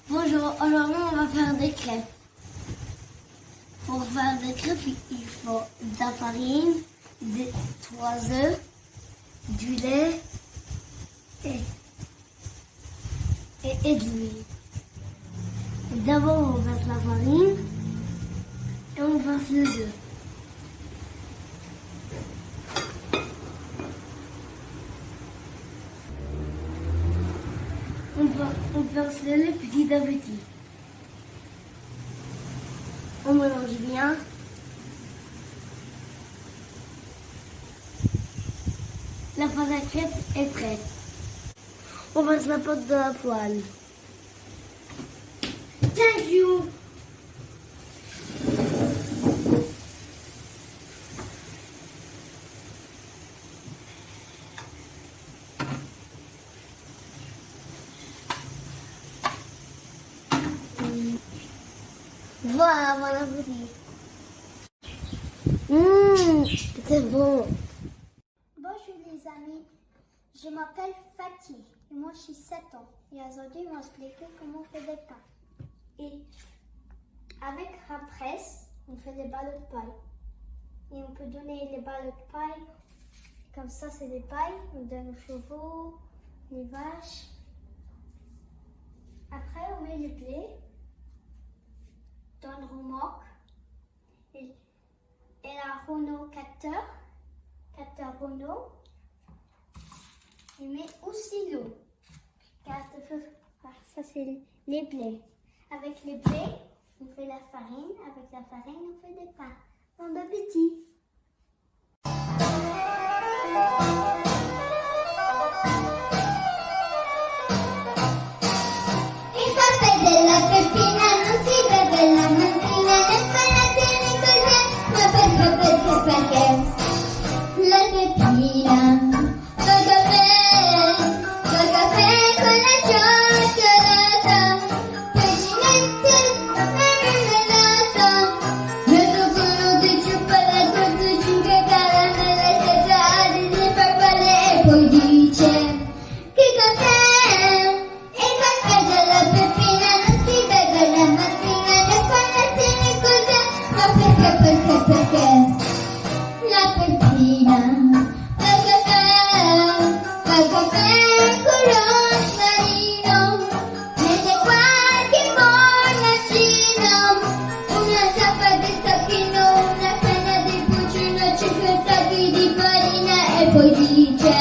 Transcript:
Bonjour, aujourd'hui on va faire des crêpes. Pour faire des crêpes, il faut de la farine, 3 œufs, du lait et de l'huile. D'abord on verse la farine et on verse les œufs. On verse le lait petit à petit. On mélange bien. La pâte à crêpes est prête. On verse la pâte dans la poêle. Thank you. Voilà, bon appétit. C'est bon. Bonjour les amis, je m'appelle Fatih et moi j'ai 7 ans et aujourd'hui on va expliquer comment on fait des pains. Et avec la presse, on fait des ballots de paille. Et on peut donner les ballots de paille, comme ça c'est des pailles, on donne aux chevaux, les vaches. Après on met le blé dans le remorque et la Renault 4 Renault. Il met aussi l'eau. Ça c'est les blés. Avec les blés, on fait la farine. Avec la farine, on fait des pains. Bon appétit! Il caffè della Peppina non si beve la mattina, le spalazioni cos'è? Ma perché? La Peppina fa caffè con la cioccolata, poi marmellata, mezzo chilo di cioccolato, 5 caramelle, 7 ali di farfalle e poi dice che caffè! Il caffè della Peppina non si beve la mattina, le spalazioni cos'è? Ma perché? La Peppina fa caffè con rosmarino, mette qualche monacino, una zappa di tacchino, una canna di pulcino, 5 sacchi di farina e poi dice